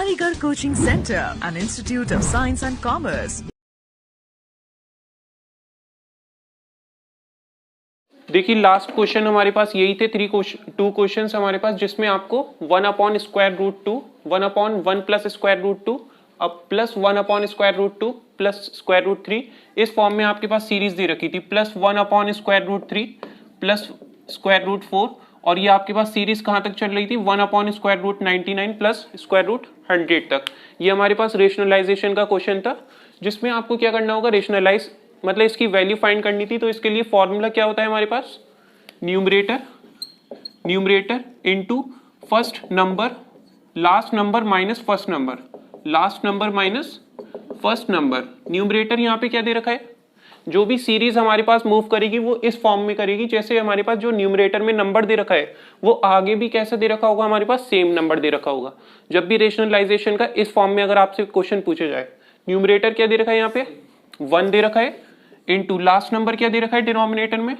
Aligarh Coaching Center, an institute of science and commerce. देखिए last question हमारे पास यही थे, टू क्वेश्चंस हमारे पास, जिसमें आपको 1/√2, 1/1 प्लस √2 अब प्लस 1/√2 प्लस √3, इस फॉर्म में आपके पास सीरीज दे रखी थी, प्लस 1/√3 प्लस √4, और ये आपके पास सीरीज कहाँ तक चल रही थी, 1/√99 प्लस √100 तक। ये हमारे पास रेशनलाइजेशन का क्वेश्चन था, जिसमें आपको क्या करना होगा, रेशनलाइज मतलब इसकी वैल्यू फाइंड करनी थी। तो इसके लिए फॉर्मूला क्या होता है हमारे पास, numerator into first number last number minus first number, last number minus first number. Numerator यहाँ पे क्या दे रखा है, जो भी सीरीज हमारे पास मूव करेगी वो इस फॉर्म में करेगी, जैसे हमारे पास जो न्यूमरेटर में नंबर दे रखा है वो आगे भी कैसे दे रखा होगा, हमारे पास सेम नंबर दे रखा होगा। जब भी रेशनलाइजेशन का इस फॉर्म में अगर आपसे क्वेश्चन पूछा जाए, न्यूमरेटर क्या दे रखा है यहाँ पे 1 दे रखा है, इनटू लास्ट नंबर क्या दे रखा है डिनोमिनेटर में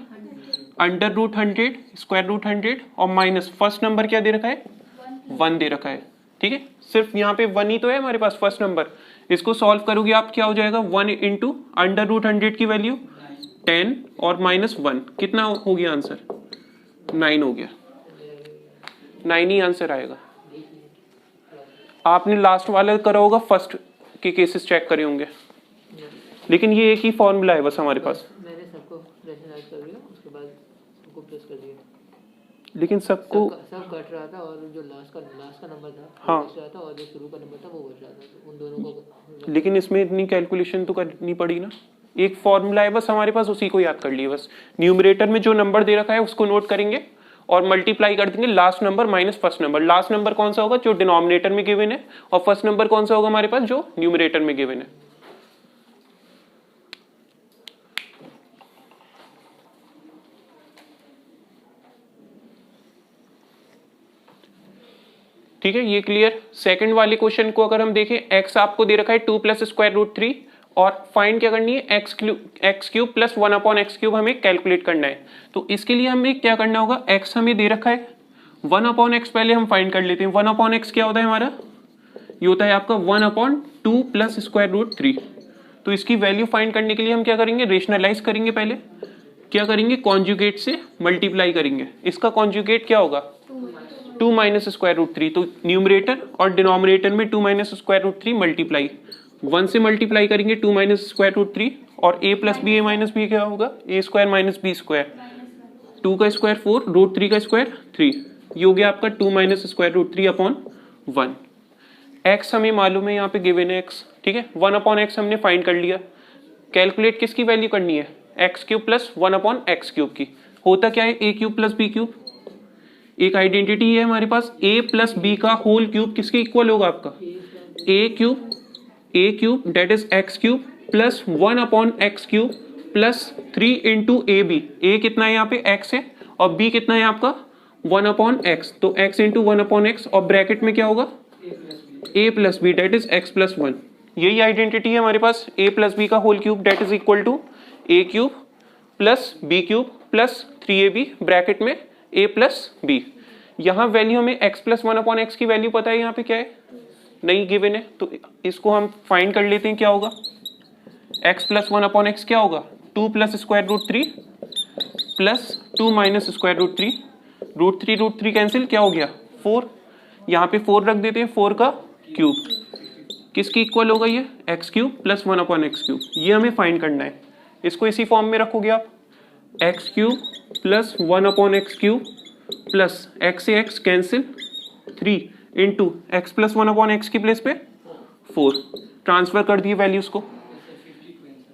√100 √100, और माइनस फर्स्ट नंबर क्या दे रखा है 1 दे रखा है। ठीक है, सिर्फ यहाँ पे 1 ही तो है हमारे पास फर्स्ट नंबर। इसको सॉल्व करोगे आप, क्या हो जाएगा 1 इंटू √100 की वैल्यू 10 और माइनस 1, कितना हो गया आंसर 9 हो गया, 9 ही आंसर आएगा। आपने लास्ट वाला करा होगा, फर्स्ट के केसेस चेक करे होंगे, लेकिन ये एक ही फॉर्मूला है बस हमारे पास। मैंने सबको रेशनलाइज कर दिया, उसके बाद सबको प्लस कर दिया, लेकिन सबको सब कट रहा था, और जो लास्ट का नंबर था हाँ बच रहा था, और जो शुरू का नंबर था वो बच रहा था, तो उन दोनों को। लेकिन इसमें इतनी कैलकुलेशन तो करनी पड़ी ना, एक फॉर्मूला है बस हमारे पास, उसी को याद कर लिए बस। न्यूमरेटर में जो नंबर दे रखा है उसको नोट करेंगे और मल्टीप्लाई कर देंगे last number minus first number. Last number कौन सा होगा, जो डिनोमिनेटर में गिवन है, और फर्स्ट नंबर कौन सा होगा हमारे पास, जो न्यूमरेटर में गिवन है। ठीक है, ये क्लियर। सेकंड वाले क्वेश्चन को अगर हम देखें, x आपको दे रखा है 2 प्लस √3, और फाइंड क्या करनी है, x³ प्लस 1/x³ हमें कैलकुलेट करना है। तो इसके लिए हमें क्या करना होगा, x हमें दे रखा है, 1/x पहले हम फाइंड कर लेते हैं। 1/x क्या होता है हमारा, ये होता है आपका 1/2 प्लस √3। तो इसकी वैल्यू फाइंड करने के लिए हम क्या करेंगे, रेशनलाइज करेंगे। पहले क्या करेंगे, कॉन्जुगेट से मल्टीप्लाई करेंगे। इसका कॉन्जुगेट क्या होगा, 2 माइनस √3। तो न्यूमरेटर और डिनोमिनेटर में 2 माइनस √3 मल्टीप्लाई, 1 से मल्टीप्लाई करेंगे 2 माइनस √3, और a plus b, a minus b क्या होगा, a² माइनस b², 2 का स्क्वायर 4, √3 का स्क्वायर 3, ये हो गया आपका 2 माइनस √3/1। x हमें मालूम है, यहाँ पे गिवन है x। ठीक है, 1/x हमने फाइंड कर लिया। कैलकुलेट किसकी वैल्यू करनी है, x³ प्लस 1/x³ की। होता क्या है, a³ प्लस b³, एक आइडेंटिटी है हमारे पास, a प्लस बी का होल क्यूब किसके इक्वल होगा आपका, a³ that is x³ plus 1/x³ plus 3 into ab। a कितना है यहाँ पे x है, और b कितना है आपका 1/x, तो x इंटू 1/x, और ब्रैकेट में क्या होगा a plus b that is x plus 1। यही आइडेंटिटी है हमारे पास, a प्लस बी का whole cube that is equal to a³ plus b³ plus 3ab bracket में a प्लस बी। यहाँ वैल्यू हमें x प्लस 1/x की वैल्यू पता है, यहाँ पे क्या है नहीं गिवन है, तो इसको हम फाइंड कर लेते हैं। क्या होगा, x प्लस 1/x क्या होगा, 2 प्लस √3 प्लस 2 माइनस √3, √3 कैंसिल, क्या हो गया 4, यहाँ पे 4 रख देते हैं, 4 का क्यूब किसकी इक्वल होगा, ये x³ प्लस 1/x³। ये हमें फाइंड करना है। इसको इसी फॉर्म में रखोगे आप, x³ plus 1/x³ plus x से x cancel 3 into x plus 1/x की प्लेस पे 4, ट्रांसफर कर दिए वैल्यूज को।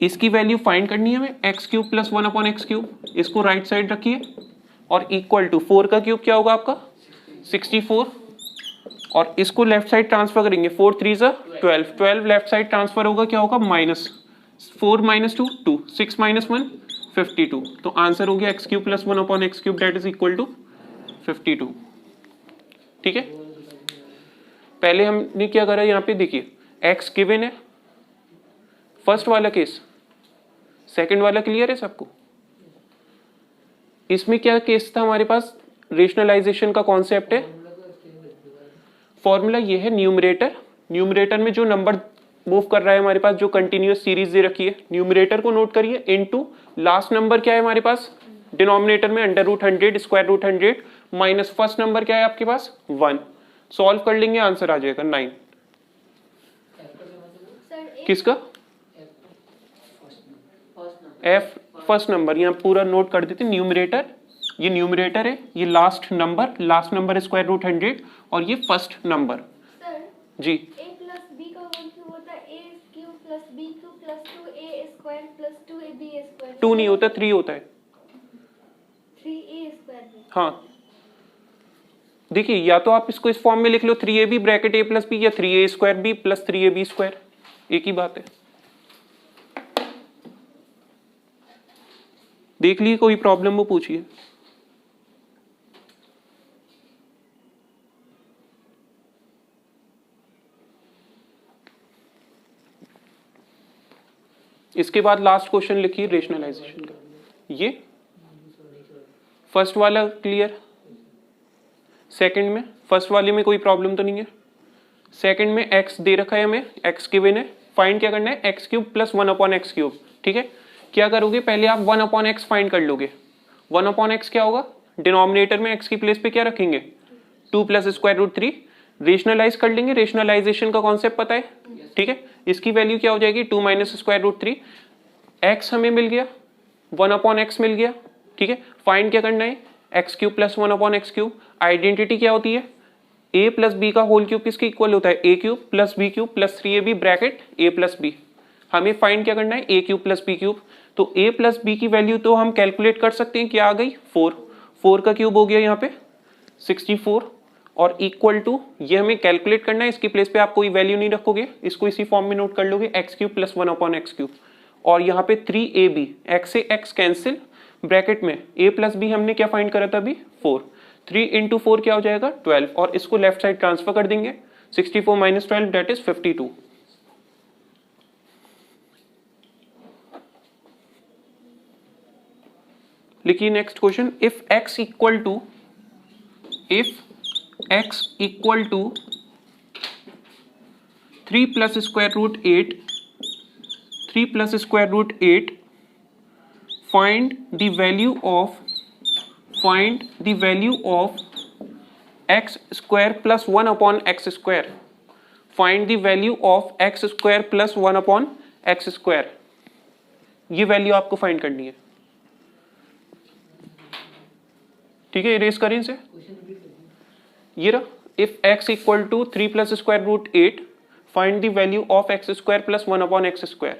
इसकी वैल्यू फाइंड करनी है हमें, x³ प्लस 1/x³। इसको राइट साइड रखिए, और इक्वल टू 4 का क्यूब क्या होगा आपका 64, और इसको लेफ्ट साइड ट्रांसफर करेंगे, 4 3 12, 12 लेफ्ट साइड ट्रांसफर होगा, क्या होगा माइनस 4 माइनस 2 2, 6 माइनस 1 52। तो आंसर हो गया x³ plus 1/x³ that is equal to 52। ठीक है, पहले हमने क्या करा, यहाँ पे देखिए x गिवन है, फर्स्ट वाला केस, सेकंड वाला क्लियर है सबको। इसमें क्या केस था हमारे पास, रेशनलाइजेशन का कॉन्सेप्ट है, फॉर्मूला ये है, न्यूमरेटर न्यूमरेटर में जो नंबर मूव कर रहा है हमारे पास, जो कंटिन्यूअस सीरीज दे रखी है, न्यूमरेटर को नोट करिए, इनटू लास्ट नंबर क्या है हमारे पास डिनोमिनेटर में √100 √100 माइनस फर्स्ट नंबर क्या है आपके पास 1। सॉल्व कर लेंगे, आंसर आ जाएगा 9। किसका? F first number. यहाँ पूरा नोट कर देते, न्यूमरेटर, ये न्यूमरेटर है, ये लास्ट नंबर √100 और ये फर्स्ट नंबर। जी a plus b का होल क्यूब होता है a cube plus b cube plus 2a square plus 2ab square. 2 नहीं होता, 3 होता है। 3a square. हाँ देखिए, या तो आप इसको इस फॉर्म में लिख लो 3ab bracket a plus b, या 3a square b plus 3ab square, एक ही बात है। देख लीजिए, कोई प्रॉब्लम वो पूछिए। इसके बाद लास्ट क्वेश्चन लिखिए रेशनलाइजेशन का। ये फर्स्ट वाला क्लियर, सेकंड में फर्स्ट वाले में कोई प्रॉब्लम तो नहीं है। सेकंड में x दे रखा है हमें, x गिवन है, फाइंड क्या करना है x³ प्लस 1/x³। ठीक है, क्या करोगे पहले आप 1/x फाइंड कर लोगे। 1/x क्या होगा, डिनोमिनेटर में x की प्लेस पे क्या रखेंगे 2 प्लस √3। रेशनलाइज कर लेंगे, रेशनलाइजेशन का कॉन्सेप्ट पता है। ठीक है, इसकी वैल्यू क्या हो जाएगी 2 माइनस √3। x हमें मिल गया, 1/x मिल गया। ठीक है, फाइंड क्या करना है x³ प्लस 1/x³। आइडेंटिटी क्या होती है, a प्लस बी का होल क्यूब किसके इक्वल होता है a³ plus b³ plus 3ab bracket a plus b। हमें फाइंड क्या करना है a³ प्लस b³। तो a प्लस b की वैल्यू तो हम कैलकुलेट कर सकते हैं, क्या आ गई 4 का क्यूब हो गया यहाँ पे 64, और इक्वल टू ये हमें कैलकुलेट करना है, इसकी प्लेस पे आप कोई वैल्यू नहीं रखोगे, इसको इसी फॉर्म में नोट कर लोगे x³ प्लस 1/x³। और यहाँ पे 3ab, x से x कैंसिल, ब्रैकेट में a प्लस b हमने क्या फाइंड करा था अभी 4, 3 इंटू 4 क्या हो जाएगा 12, और इसको लेफ्ट साइड ट्रांसफर कर देंगे, 64 माइनस 12 दैट इज 52। लिखिए next question, if x equal to 3 plus √8 find the value of x square plus 1/x²। find the value of x square plus 1/x²। ये वैल्यू आपको फाइंड करनी है। ठीक है, erase करें इसे। ये रहा, if x equal to 3 plus √8 find the value of x² plus 1/x²।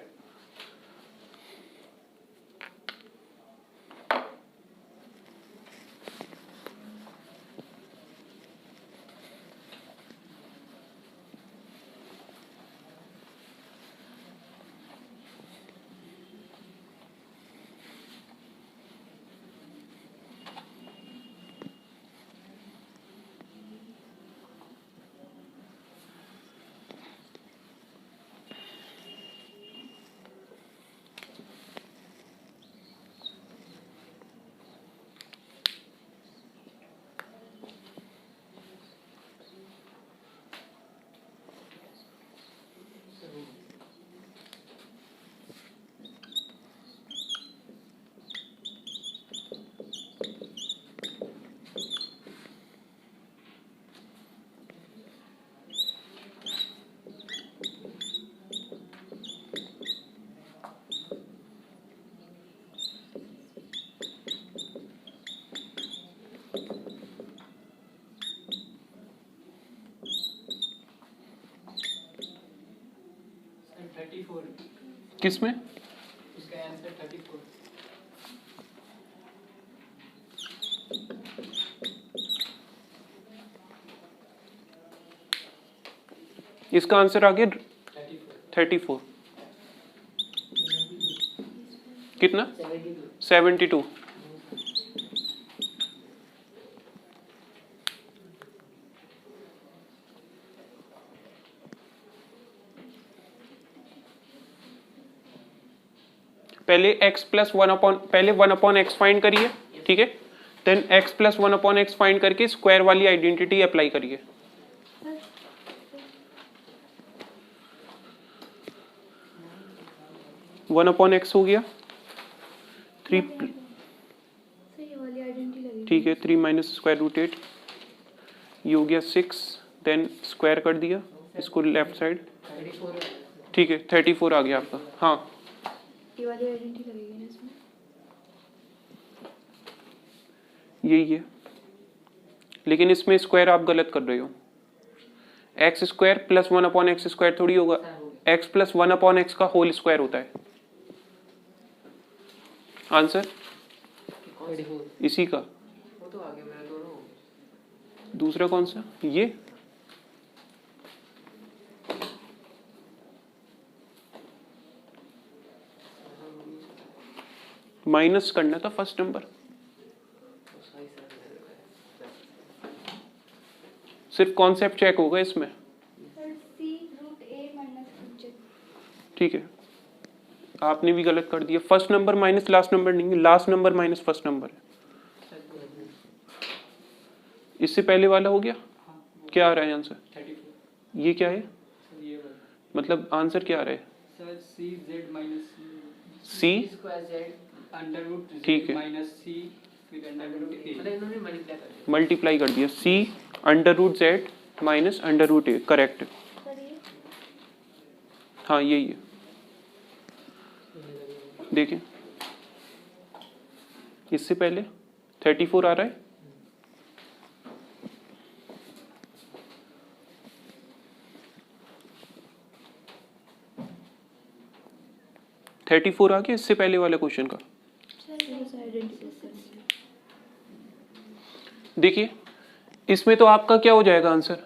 किसमें? इसका आंसर 34। इसका आंसर आ गया 34। कितना? 72। पहले x प्लस 1/x फाइंड करिए। ठीक है, then x plus 1/x find करके स्क्वायर वाली आइडेंटिटी अप्लाई करिए। 1 अपॉन एक्स हो गया 3, सही वाली आइडेंटिटी लगेगी। ठीक है 3 माइनस स्क्वायर रूट 8, ये हो गया 6, देन स्क्वायर कर दिया इसको लेफ्ट साइड, 34 ठीक है 34 आ गया आपका। हाँ ये वाली आइडेंटिटी लगेगी ना इसमें। यही है, लेकिन इसमें स्क्वायर आप गलत कर रहे हो। X square plus 1 upon x square थोड़ी होगा, एक्स प्लस 1 अपॉन एक्स का होल स्क्वायर होता है आंसर 34 इसी का। वो तो आगे मेरे दोनों। दूसरा कौन सा, ये माइनस करना था फर्स्ट नंबर, सिर्फ कॉन्सेप्ट चेक होगा इसमें, सर सी रूट ए माइनस रूट, ठीक है। आपने भी गलत कर दिया, first number minus last number नहीं है, last number minus first number है। इससे पहले वाला हो गया, क्या आ रहा है आंसर, 34 ये क्या है, ये वाला मतलब आंसर क्या आ रहा है, सर सी जेड माइनस सी, स्क्वायर जेड अंडर रूट ठीक है। माइनस सी फिर अंडर रूट ए। मतलब इन्होंने मल्टीप्लाई कर दिया। मल्टीप्लाई कर दिया, C under root Z minus under root A, correct. Sir ये हाँ यही है, देखें इससे पहले 34 आ रहा है, आ गया इससे पहले वाले क्वेश्चन का। देखिए इसमें तो आपका क्या हो जाएगा आंसर,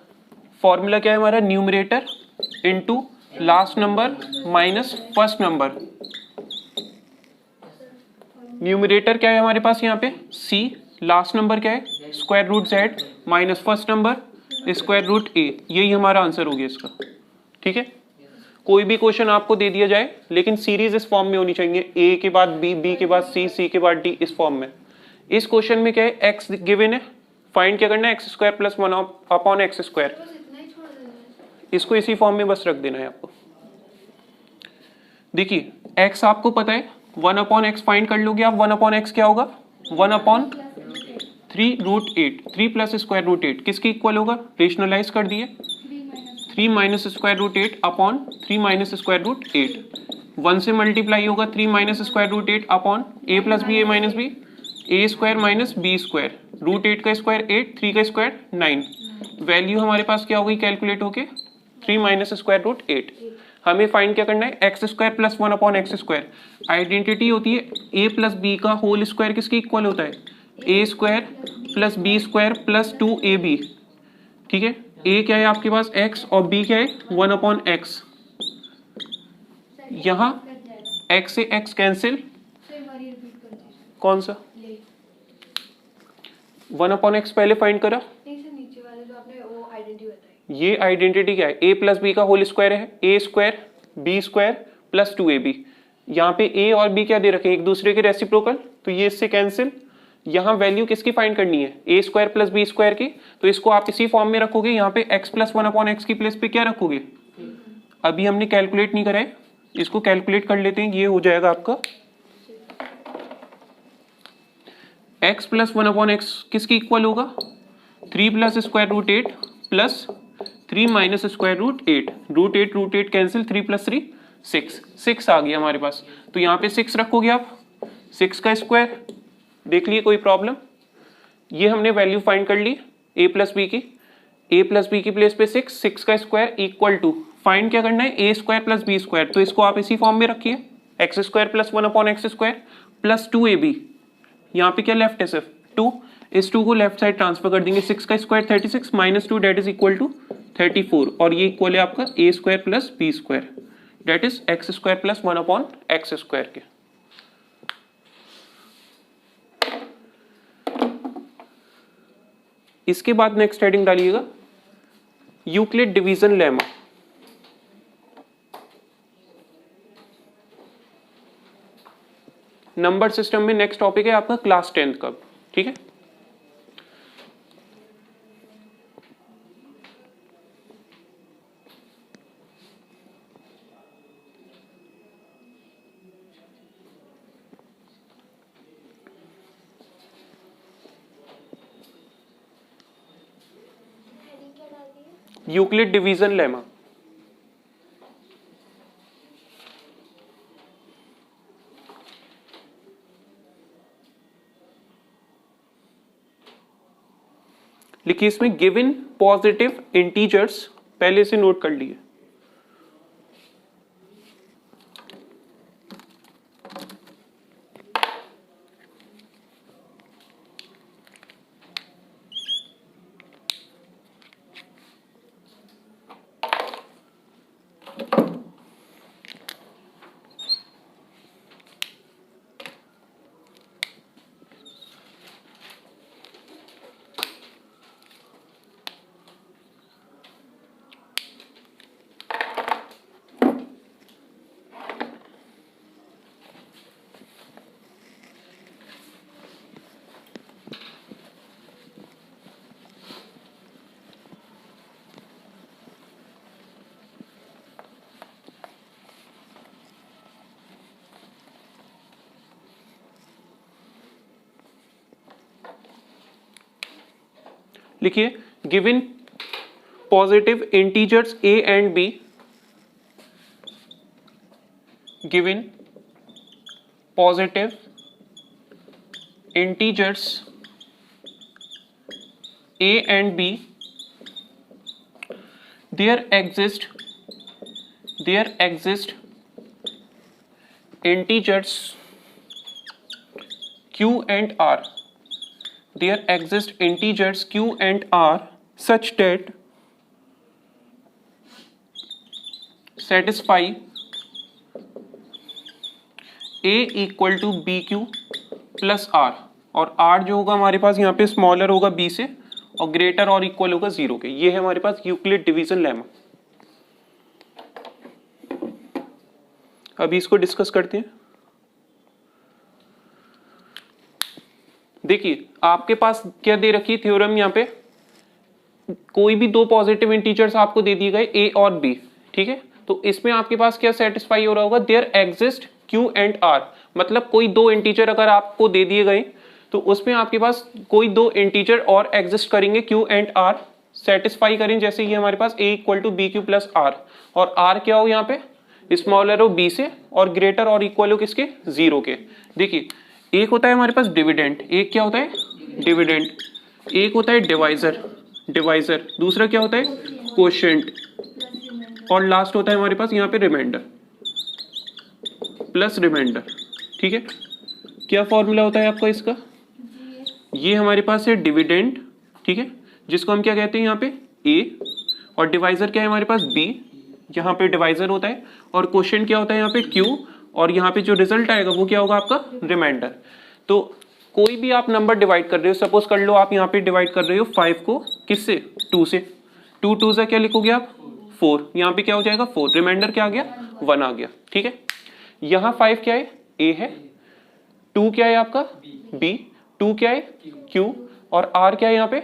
फॉर्मूला क्या है हमारा, numerator into last number minus first number. Numerator क्या है हमारे पास यहाँ पे c, लास्ट नंबर क्या है square root z minus first number square root a, यही हमारा आंसर हो गया इसका। ठीक है, कोई भी क्वेश्चन आपको दे दिया जाए लेकिन सीरीज इस फॉर्म में होनी चाहिए, a के बाद b, b के बाद c, c के बाद d, इस फॉर्म में। इस क्वेश्चन में क्या है, x गिवन है, फाइंड क्या करना है, X square plus 1 upon x square, बस इतना ही छोड़ देना है। इसको इसी फॉर्म में बस रख देना है आपको। देखिए x आपको पता है 1 अपॉन एक्स फाइंड कर लोगे आप, 1 अपॉन एक्स क्या होगा 1 upon 3 root 8, 3 plus square root 8 किसके इक्वल होगा, रेशनलाइज कर दिए 3 minus square root 8 upon 3 minus square root 8, 1 से मल्टीप्लाई होगा 3 minus square root 8 upon a plus b a minus b, a square minus b square, root 8 का square 8, 3 का square 9, value हमारे पास क्या हो गई कैलकुलेट होके 3 माइनस स्क्वायर रूट 8। हमें फाइंड क्या करना है, X square plus 1 upon x square, identity होती है a प्लस बी का होल स्क्वायर किसके इक्वल होता है, A square plus B square plus 2ab। ठीक है, a क्या है आपके पास x और b क्या है 1 अपॉन एक्स, यहाँ x से x कैंसिल, कौन सा 1 अपॉन एक्स पहले फाइंड करा, नीचे वाले जो आपने वो आइडेंटिटी बताई, ये आइडेंटिटी क्या है, a प्लस बी का होल स्क्वायर है, a square b square plus 2ab। यहाँ पे a और b क्या दे रखे हैं, एक दूसरे के रेसिप्रोकल, तो ये इससे कैंसिल। यहाँ वैल्यू किसकी फाइंड करनी है, a square plus B square की, तो इसको आप इसी फॉर्म में रखोगे, यहाँ पे x प्लस 1 अपॉन एक्स की प्लेस पे क्या रखोगे, अभी हमने कैलकुलेट नहीं करा है, इसको कैलकुलेट कर लेते हैं, ये हो जाएगा आपका x प्लस 1 अपॉन एक्स किसकी इक्वल होगा, 3 plus square root 8 plus 3 minus square root 8, root 8 cancel, 3 plus 3 6 आ गया हमारे पास, तो यहाँ पे 6 रखोगे आप, 6 का स्क्वायर, देख लिए कोई प्रॉब्लम। ये हमने वैल्यू फाइंड कर ली a प्लस बी की प्लेस पे 6 का स्क्वायर इक्वल टू, फाइंड क्या करना है, a square plus B square, तो इसको आप इसी फॉर्म में रखिए, x square plus 1 upon x square plus 2ab, यहाँ पे क्या लेफ्ट है सिर्फ 2, इस 2 को लेफ्ट साइड ट्रांसफर कर देंगे, 6 का square 36 minus 2 that is equal to 34, और ये इक्वल है आपका a square plus B square that is x square plus 1 upon x square के। इसके बाद नेक्स्ट हेडिंग डालिएगा Euclid division lemma. Number system में नेक्स्ट टॉपिक है आपका क्लास 10th का, ठीक है। Euclid division lemma. लिखिए इसमें गिवन पॉजिटिव इंटीजर्स पहले से नोट कर लिए। लिखिए given positive integers a and b, given positive integers a and b, there exist integers q and r, there exist integers q and r such that satisfy a equal to bq plus r, और r जो होगा हमारे पास यहाँ पे smaller होगा b से और greater और इक्वल होगा 0 के। ये है हमारे पास यूक्लिड डिवीजन लेमा। अभी इसको डिस्कस करते हैं। देखिए आपके पास क्या दे रखी थ्योरम, यहाँ पे कोई भी दो पॉजिटिव इंटीजर्स आपको दे दिए गए a और b, ठीक है। तो इसमें आपके पास क्या सेटिस्फाई हो रहा होगा, there exist q and r, मतलब कोई दो इंटीजर अगर आपको दे दिए गए तो उसमें आपके पास कोई दो इंटीजर और एग्जिस्ट करेंगे q एंड r, सेटिस्फाई करें। जैसे ये हमारे पास a equal to B Q plus r, और r क्या हो यहाँ पे स्मॉलर हो b से और ग्रेटर और इक्वल हो किसके 0 के। देखिए एक होता है हमारे पास डिविडेंड, एक क्या होता है डिविडेंड, एक होता है डिवाइजर, दूसरा क्या होता है कोशेंट, और लास्ट होता है हमारे पास यहाँ पे रिमाइंडर प्लस रिमाइंडर, ठीक है। क्या फॉर्मूला होता है आपका इसका, ये हमारे पास है डिविडेंड, ठीक है, जिसको हम क्या कहते हैं यहाँ पे a, और डिवाइजर क्या है हमारे पास b, यहाँ पे डिवाइजर होता है, और क्वोशिएंट क्या होता है यहाँ पे q, और यहाँ पे जो रिजल्ट आएगा वो क्या होगा आपका रिमाइंडर। तो कोई भी आप नंबर डिवाइड कर रहे हो, सपोज कर लो आप यहाँ पे डिवाइड कर रहे हो 5 को किससे 2 से, 2 2 से क्या लिखोगे आप 4, यहाँ पे क्या हो जाएगा 4, रिमाइंडर क्या आ गया 1 आ गया, ठीक है। यहाँ 5 क्या है a है, 2 क्या है आपका b, 2 क्या है q, और r क्या है यहाँ पे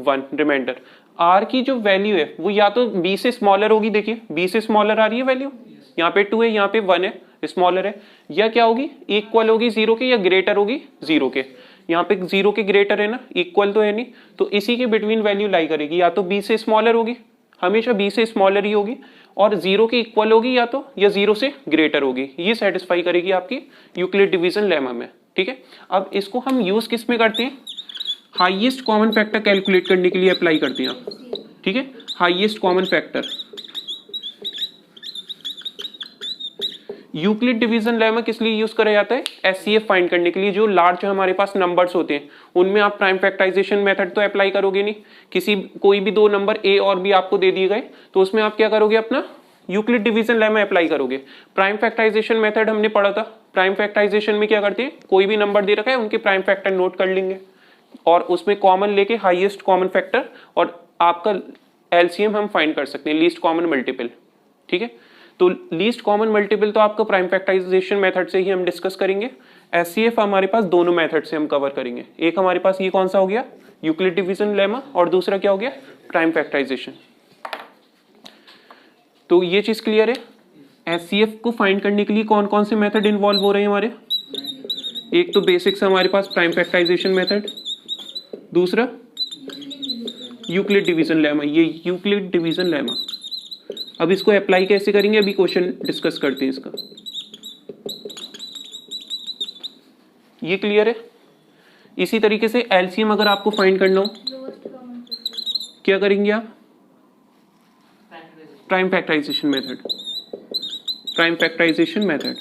1 रिमाइंडर। r की जो वैल्यू है वो या तो b से स्मॉलर होगी, देखिए b से स्मॉलर आ रही है वैल्यू, यहाँ पे 2 है यहाँ पे 1 है स्मॉलर है, या क्या होगी इक्वल होगी 0 के या ग्रेटर होगी 0 के। यहाँ पे 0 के ग्रेटर है ना, इक्वल तो है नहीं, तो इसी के बिटवीन वैल्यू लाई करेगी, या तो b से स्मॉलर होगी, हमेशा b से स्मॉलर ही होगी, और 0 के इक्वल होगी या 0 से ग्रेटर होगी। ये सेटिस्फाई करेगी आपकी यूक्लिड डिवीजन लेमा में, ठीक है। अब इसको हम यूज किस में करते हैं, हाईएस्ट कॉमन फैक्टर कैलकुलेट करने के लिए अप्लाई करते हैं आप, ठीक है। Highest common factor Euclid division lemma किस लिए यूज करा जाता है, एचसीएफ फाइंड करने के लिए। जो लार्ज हमारे पास नंबर्स होते हैं उनमें आप प्राइम फैक्टराइजेशन मेथड तो अप्लाई करोगे नहीं, किसी कोई भी दो नंबर a और b आपको दे दिए गए तो उसमें आप क्या करोगे, अपना यूक्लिड डिवीजन लेमा अप्लाई करोगे। प्राइम फैक्टराइजेशन मेथड हमने पढ़ा था, प्राइम फैक्टराइजेशन में क्या करते हैं, कोई भी नंबर दे रखा है उनके प्राइम फैक्टर नोट कर लेंगे और उसमें कॉमन लेके हाईएस्ट कॉमन फैक्टर और आपका एलसीएम हम फाइंड कर सकते हैं, लीस्ट कॉमन मल्टीपल, ठीक है। तो लीस्ट कॉमन मल्टीपल तो आपका प्राइम फैक्टराइजेशन मेथड से ही हम डिस्कस करेंगे। एचसीएफ हमारे पास दोनों मेथड से हम कवर करेंगे, एक हमारे पास ये कौन सा हो गया यूक्लिड डिवीजन लेमा, और दूसरा क्या हो गया प्राइम फैक्टराइजेशन। तो ये चीज क्लियर है। एचसीएफ को फाइंड करने के लिए कौन कौन से मेथड इन्वॉल्व हो रहे हैं हमारे, एक तो बेसिक्स हमारे पास प्राइम फैक्टराइजेशन मेथड, दूसरा यूक्लिड डिवीजन लेमा, ये यूक्लिड डिवीजन लेमा। अब इसको अप्लाई कैसे करेंगे, अभी क्वेश्चन डिस्कस करते हैं इसका। ये क्लियर है। इसी तरीके से एलसीएम अगर आपको फाइंड करना हो लोएस्ट कॉमन फैक्टर। क्या करेंगे आप, prime factorization method, prime factorization method.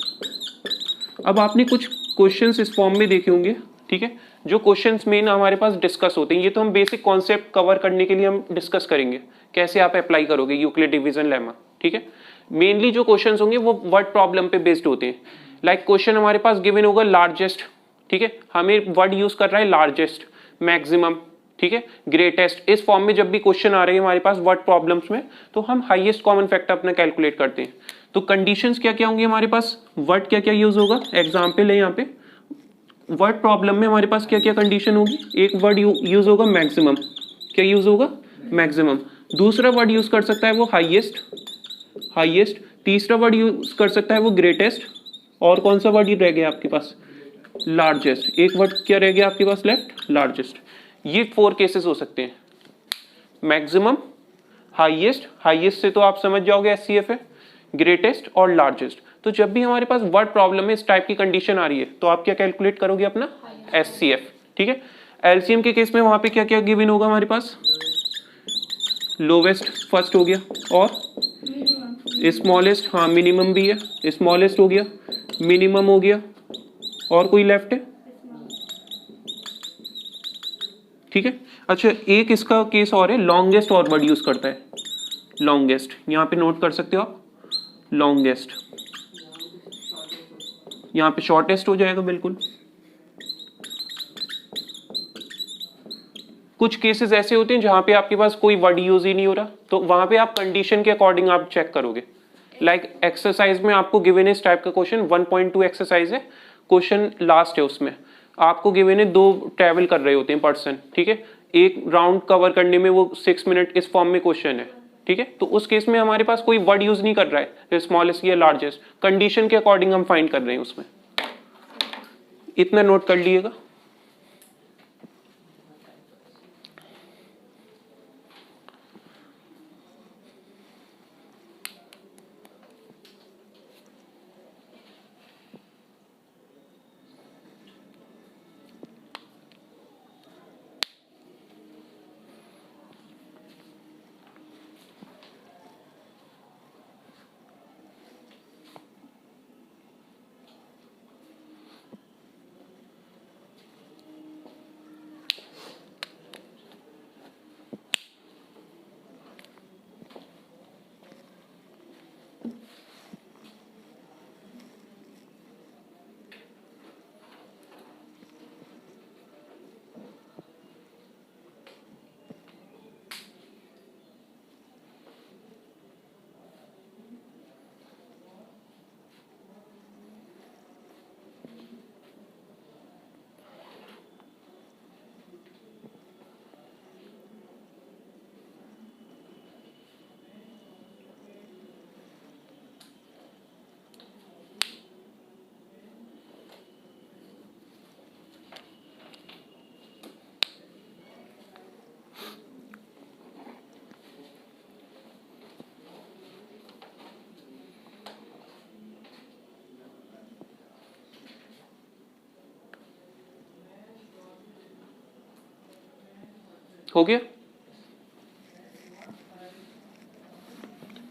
अब आपने कुछ क्वेश्चंस इस फॉर्म में देखे होंगे, ठीक है, जो क्वेश्चंस मेन हमारे पास डिस्कस होते हैं। ये तो हम बेसिक कॉन्सेप्ट कवर करने के लिए हम डिस्कस करेंगे कैसे आप अप्लाई करोगे यूक्लिड डिवीजन लेमा, ठीक है। मेनली जो क्वेश्चंस होंगे वो वर्ड प्रॉब्लम पे बेस्ड होते हैं। लाइक क्वेश्चन हमारे पास गिवन होगा लार्जेस्ट, ठीक है, हमें वर्ड यूज कर रहा है लार्जेस्ट, मैक्सिमम, ठीक है, ग्रेटेस्ट। इस फॉर्म में जब भी क्वेश्चन आ रहे हैं हमारे पास वर्ड प्रॉब्लम्स में, तो हम हाईएस्ट कॉमन फैक्टर अपना कैलकुलेट करते हैं। तो कंडीशंस क्या क्या होंगे हमारे पास, वर्ड क्या क्या यूज होगा, एग्जाम्पल है यहाँ पे। वर्ड प्रॉब्लम में हमारे पास क्या क्या कंडीशन होगी, एक वर्ड यूज होगा मैक्सिमम, क्या यूज होगा, मैक्सिमम। दूसरा वर्ड यूज कर सकता है वो हाईएस्ट, हाईएस्ट। तीसरा वर्ड यूज कर सकता है वो ग्रेटेस्ट, और कौन सा वर्ड रह गया आपके पास, लार्जेस्ट। एक वर्ड क्या रह गया आपके पास लेफ्ट, लार्जेस्ट। ये 4 केसेस हो सकते हैं, मैक्सिमम, हाईएस्ट, हाईएस्ट से तो आप समझ जाओगे एचसीएफ है, ग्रेटेस्ट और लार्जेस्ट। तो जब भी हमारे पास वर्ड प्रॉब्लम में इस टाइप की कंडीशन आ रही है तो आप क्या कैलकुलेट करोगे अपना, एचसीएफ, ठीक है। एलसीएम के केस में वहां पे क्या क्या गिवन होगा हमारे पास, लोवेस्ट फर्स्ट हो गया, और स्मॉलेस्ट, हाँ मिनिमम भी है, स्मॉलेस्ट हो गया, मिनिमम हो गया, और कोई लेफ्ट है, ठीक है। अच्छा, एक इसका केस और है, लॉन्गेस्ट और वर्ड यूज करता है, लॉन्गेस्ट, यहां पे नोट कर सकते हो आप, लॉन्गेस्ट, यहां पे शॉर्टेस्ट हो जाएगा बिल्कुल। कुछ केसेस ऐसे होते हैं जहां पे आपके पास कोई वर्ड यूज ही नहीं हो रहा, तो वहां पे आप कंडीशन के अकॉर्डिंग आप चेक करोगे। लाइक एक्सरसाइज में आपको गिवन इस टाइप का क्वेश्चन 1.2 एक्सरसाइज है, क्वेश्चन लास्ट है, उसमें आपको गिवन है 2 ट्रैवल कर रहे होते हैं पर्सन, ठीक है, एक राउंड कवर करने में वो 6 मिनट, इस फॉर्म में क्वेश्चन है, ठीक है। तो उस केस में हमारे पास कोई वर्ड यूज नहीं कर रहा है, स्मॉलेस्ट या लार्जेस्ट, कंडीशन के अकॉर्डिंग हम फाइंड कर रहे हैं उसमें। इतना नोट कर लीजिएगा। हो गया।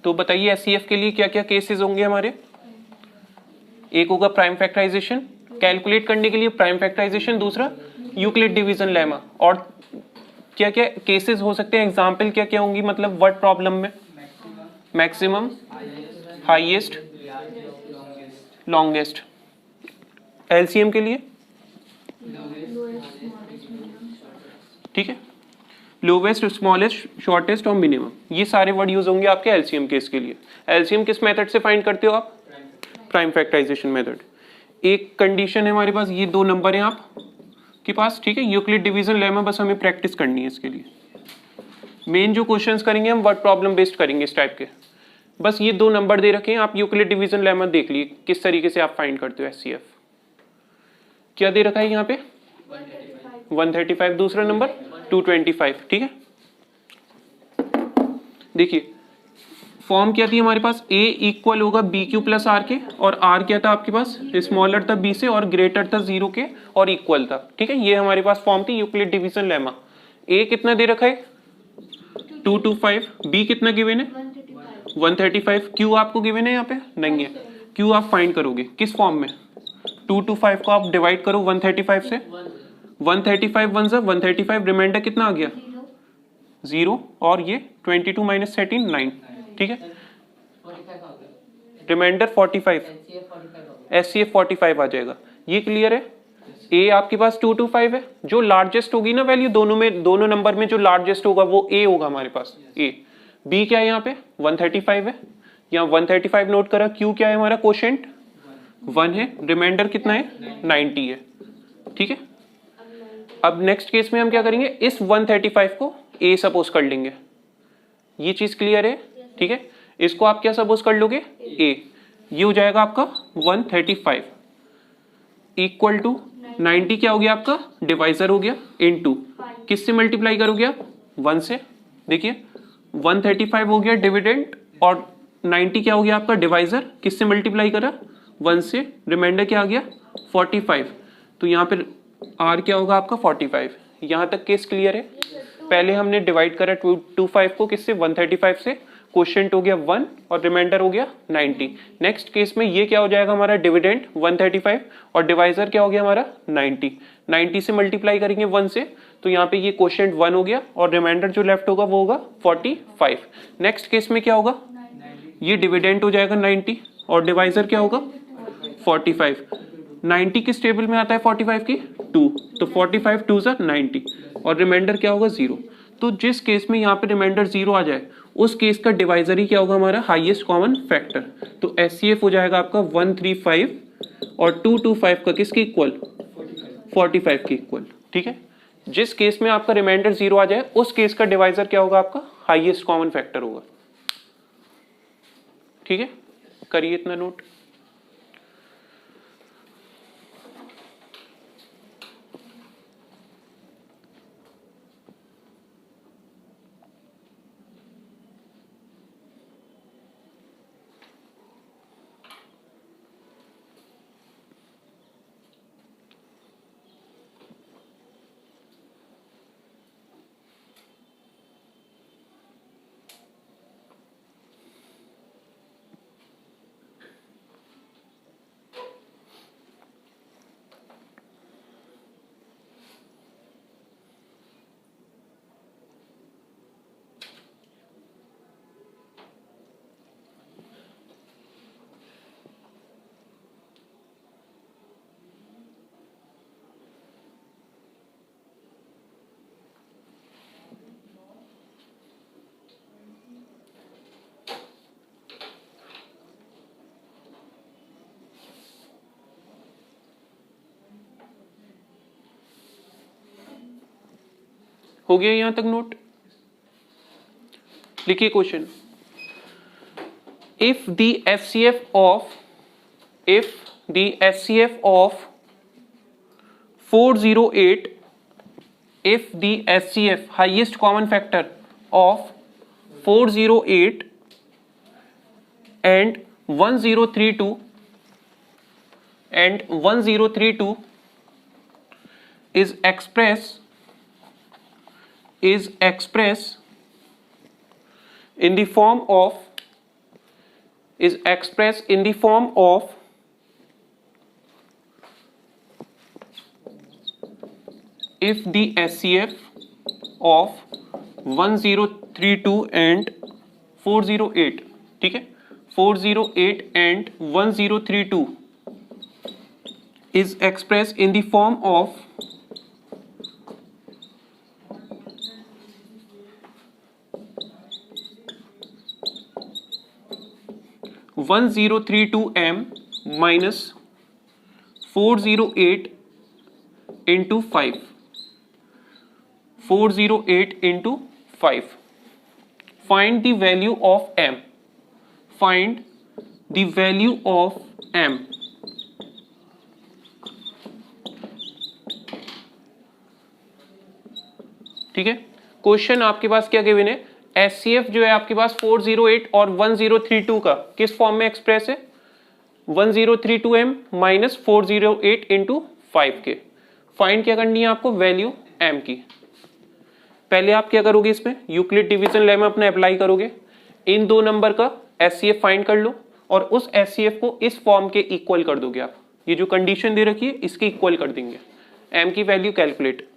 तो बताइए एचसीएफ के लिए क्या क्या केसेस होंगे हमारे। एक होगा प्राइम फैक्टराइजेशन, कैलकुलेट करने के लिए प्राइम फैक्टराइजेशन, दूसरा यूक्लिड डिवीजन लेमा। और क्या क्या केसेस हो सकते हैं, एग्जाम्पल क्या क्या होंगी, मतलब वर्ड प्रॉब्लम में मैक्सिमम, हाईएस्ट, लॉन्गेस्ट। एलसीएम के लिए ठीक है, लोवेस्ट, स्मॉलेस्ट, शॉर्टेस्ट और मिनिमम, ये सारे वर्ड यूज होंगे आपके एलसीएम केस के लिए। एलसीएम किस मेथड से फाइंड करते हो आप, प्राइम फैक्टराइजेशन मेथड। एक कंडीशन है हमारे पास, ये 2 नंबर हैं आपके पास, ठीक है, यूक्लिड डिवीजन लेमा, बस हमें प्रैक्टिस करनी है इसके लिए। मेन जो क्वेश्चंस करेंगे हम वर्ड प्रॉब्लम बेस्ड करेंगे इस टाइप के। बस ये 2 नंबर दे रखे हैं, आप यूक्लिड डिवीजन लेमा देख लिए किस तरीके से आप फाइंड करते हो एचसीएफ। क्या दे रखा है यहाँ पे 135, दूसरा नंबर 225, ठीक है। देखिए फॉर्म क्या थी हमारे पास, a इक्वल होगा बी क्यू प्लस आर के, और r क्या था आपके पास, स्मॉलर था b से और ग्रेटर था 0 के और इक्वल था। ठीक है, ये हमारे पास फॉर्म थी यूक्लिड डिवीजन लेमा। a कितना दे रखा है 225, b कितना गिवन है 135, q आपको गिवन है यहाँ पे नहीं है, q आप फाइंड करोगे किस फॉर्म में, 225 को आप डिवाइड करो 135 से, 135 वन सा 135, रिमाइंडर कितना आ गया 0, और ये 22 माइनस 13 9। ठीक है, 45 आ गया, रिमाइंडर 45, एचसीएफ 45 हो गया। SCF 45 आ जाएगा। ये क्लियर है। a आपके पास 225 है, जो लार्जेस्ट होगी ना वैल्यू दोनों में, दोनों नंबर में जो लार्जेस्ट होगा वो a होगा हमारे पास a। b क्या है यहाँ पे 135 है, यहाँ 135 नोट करा। q क्या है हमारा कोशेंट 1 है, रिमाइंडर कितना है 90 है। ठीक है, अब नेक्स्ट केस में हम क्या करेंगे, इस 135 को a सपोज कर लेंगे। ये चीज क्लियर है। ठीक है, इसको आप क्या सपोज कर लोगे a, ये हो जाएगा आपका 135 इक्वल टू 90 क्या हो गया आपका डिवाइजर हो गया इनटू, किससे मल्टीप्लाई करोगे आप 1 से। देखिए 135 हो गया डिविडेंड और 90 क्या हो गया आपका डिवाइजर, किससे मल्टीप्लाई करा 1 से, रिमाइंडर क्या आ गया 45। तो यहाँ पे r क्या होगा आपका 45। यहाँ तक केस क्लियर है। पहले हमने डिवाइड करा 25 को किससे 135 से, क्वोशिएंट हो गया 1 और रिमाइंडर हो गया 90। नेक्स्ट केस में ये क्या हो जाएगा हमारा डिविडेंड 135 और डिवाइजर क्या हो गया हमारा 90। 90 से मल्टीप्लाई करेंगे 1 से, तो यहाँ पे ये क्वोशिएंट 1 हो गया और रिमाइंडर जो लेफ्ट होगा वो होगा 45। नेक्स्ट केस में क्या होगा, ये डिविडेंड हो जाएगा 90 और डिवाइजर क्या होगा 45। 90 किस टेबल में आता है 45 की 2, तो 45 2 सा 90 और रिमाइंडर क्या होगा 0। तो जिस केस में यहाँ पे रिमाइंडर 0 आ जाए उस केस का डिवाइजर ही क्या होगा हमारा हाईएस्ट कॉमन फैक्टर। तो SCF हो जाएगा आपका 135 और 225 का किसके इक्वल 45 के इक्वल। ठीक है, जिस केस में आपका रिमाइंडर 0 आ जाए उस केस का डिवाइजर क्या होगा आपका हाईएस्ट कॉमन फैक्टर होगा। ठीक है, करिए इतना नोट। हो गया यहां तक नोट। लिखिए question, if the FCF of 408, if the FCF highest common factor of 408 and 1032 is expressed in the form of if the SCF of 1032 and 408, ठीक है, 408 and 1032 is expressed in the form of 1032m minus 408 into 5. 408 into 5. Find the value of m. Find the value of m. ठीक है, question आपके पास क्या given है, SCF जो है आपके पास 408 और 1032 का किस फॉर्म में एक्सप्रेस है, 1032m माइनस 408 इंटू 5 के। फाइंड क्या करनी है आपको, वैल्यू m की। पहले आप क्या करोगे, इसमें यूक्लिड डिवीजन लेमा अपना अप्लाई करोगे, इन दो नंबर का SCF फाइंड कर लो और उस SCF को इस फॉर्म के इक्वल कर दोगे आप। ये जो कंडीशन दे रखी है इसके इक्वल कर देंगे, m की वैल्यू कैलकुलेट।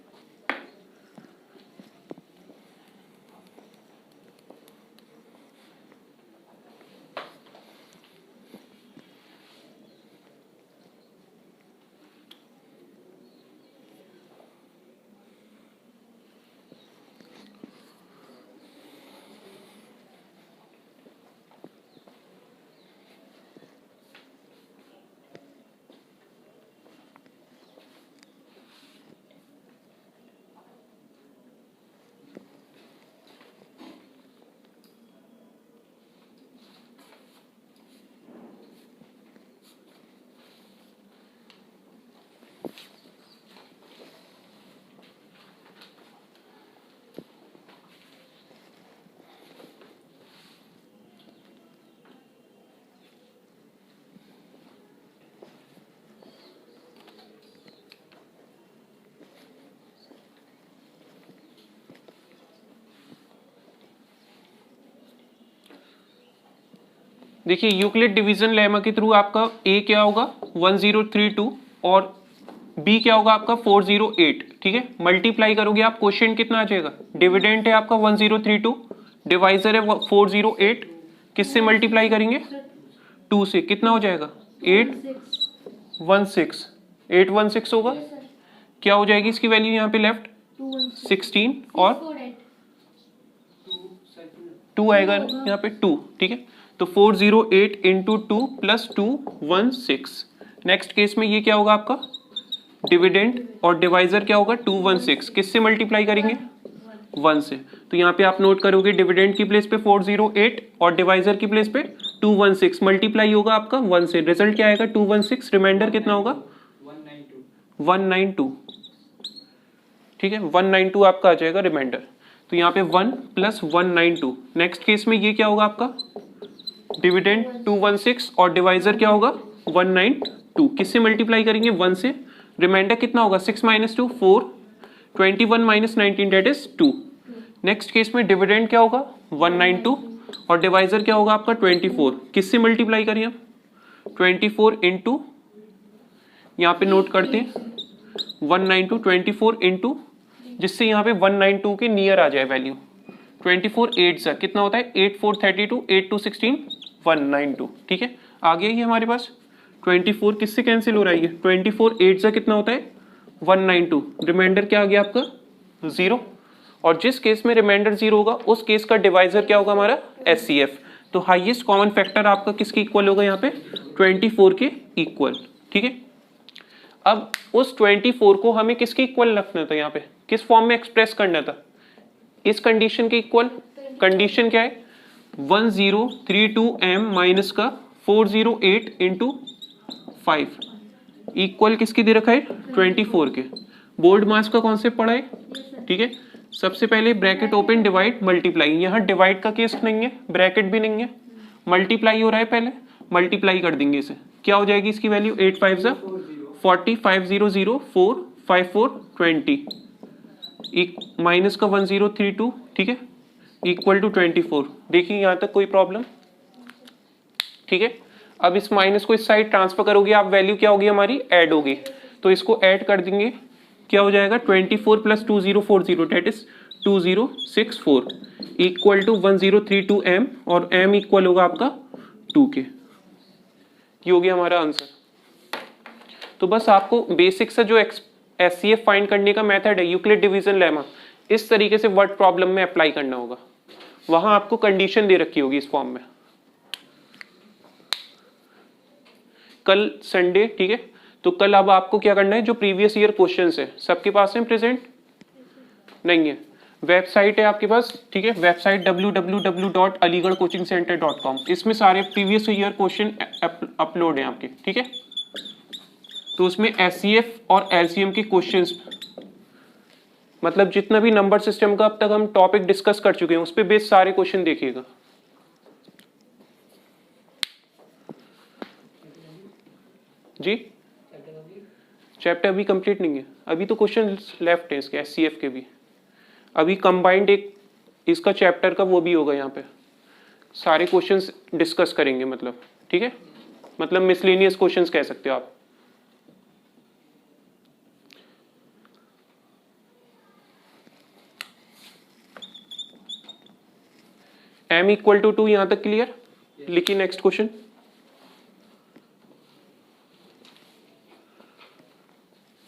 देखिए यूक्लिड डिवीजन लेमा के थ्रू आपका a क्या होगा 1032 और b क्या होगा आपका 408, ठीक है। मल्टीप्लाई करोगे आप, क्वेश्चन कितना आ जाएगा, डिविडेंड है आपका 1032, डिवाइजर है 408, किससे मल्टीप्लाई करेंगे 2 से, कितना हो जाएगा 816 होगा। क्या हो जाएगी इसकी वैल्यू यहाँ पे लेफ्ट 16 और 2 आएगा यहाँ पे 2, ठीक है। तो 408 इंटू 2 प्लस 216। नेक्स्ट केस में ये क्या होगा आपका डिविडेंड और डिवाइजर क्या होगा 216, किससे मल्टीप्लाई करेंगे 1 से। तो यहाँ पे आप नोट करोगे डिविडेंड की प्लेस पे 408 और डिवाइजर की प्लेस पे 216, मल्टीप्लाई होगा आपका 1 से, रिजल्ट क्या आएगा 216, रिमाइंडर कितना होगा 192, ठीक है 192 आपका आ जाएगा रिमाइंडर। तो यहाँ पे 1 प्लस 192। नेक्स्ट केस में ये क्या होगा आपका डिविडेंड 216 और डिवाइजर क्या होगा 192, किससे मल्टीप्लाई करेंगे 1 से, रिमाइंडर कितना होगा 6 minus 2 4, 21 minus 19 that is 2। Next case में डिविडेंड क्या होगा 192 और डिवाइजर क्या होगा आपका 24, किससे मल्टीप्लाई करें आप 24 इंटू, यहाँ पे नोट करते हैं 192 24 इंटू, जिससे यहाँ पे 192 के नियर आ जाए वैल्यू, 24 8 सा कितना होता है 8 4 32, 8 2 16 192, ठीक है। आ गया ये हमारे पास 24 किससे कैंसिल हो रहा है, 24 8 सा कितना होता है 192, रिमाइंडर क्या आ गया आपका 0। और जिस केस में रिमाइंडर 0 होगा उस केस का डिवाइजर क्या होगा हमारा SCF। तो हाईएस्ट कॉमन फैक्टर आपका किसके इक्वल होगा यहाँ पे 24 के इक्वल, ठीक है। अब उस 24 को हमें किसके इक्वल रखना था, यहाँ पे किस फॉर्म में एक्सप्रेस करना था, इस कंडीशन के इक्वल। कंडीशन क्या है 1032m माइनस का 408 इंटू 5 इक्वल किसकी दे रखा है 24 के। बोल्ड मास का कॉन्सेप्ट पढ़ा है, ठीक है। सबसे पहले ब्रैकेट ओपन डिवाइड मल्टीप्लाई, यहाँ डिवाइड का केस नहीं है, ब्रैकेट भी नहीं है, मल्टीप्लाई हो रहा है, पहले मल्टीप्लाई कर देंगे इसे, क्या हो जाएगी इसकी वैल्यू 8 5 सा 40 500 4 5 4 20 माइनस का 1032, ठीक है, इक्वल टू 24। देखिए यहाँ तक कोई प्रॉब्लम, ठीक है। अब इस माइनस को इस साइड ट्रांसफर करोगे आप, वैल्यू क्या होगी हमारी ऐड होगी, तो इसको ऐड कर देंगे, क्या हो जाएगा 24 plus 2040 that is 2064 equal to 1032m और m इक्वल होगा आपका 2 के। ये हो गया हमारा आंसर। तो बस आपको बेसिक से जो SCF फाइंड करने का मेथड है यूक्लिड डिवीजन लेमा, इस तरीके से वर्ड प्रॉब्लम में अप्लाई करना होगा। वहां आपको कंडीशन दे रखी होगी इस फॉर्म में। कल संडे, ठीक है, तो कल अब आपको क्या करना है, जो प्रीवियस ईयर क्वेश्चंस है सबके पास है प्रेजेंट नहीं है, वेबसाइट है आपके पास, ठीक है, वेबसाइट www.aligarhcoachingcenter.com, इसमें सारे प्रीवियस ईयर क्वेश्चन अपलोड है आपके, ठीक है। तो उसमें SCF और LCM के क्वेश्चंस मतलब जितना भी नंबर सिस्टम का अब तक हम टॉपिक डिस्कस कर चुके हैं उस पे बेस सारे क्वेश्चन देखिएगा। जी चैप्टर अभी कंप्लीट नहीं है, अभी तो क्वेश्चन लेफ्ट है इसके एचसीएफ के भी। अभी कंबाइंड एक इसका चैप्टर का वो भी होगा, यहाँ पे सारे क्वेश्चंस डिस्कस करेंगे मतलब, ठीक है, मतलब मिसलेनियस क्वेश्चंस कह सकते हो आप। m इक्वल टू 2 यहां तक क्लियर? लिखिए next question.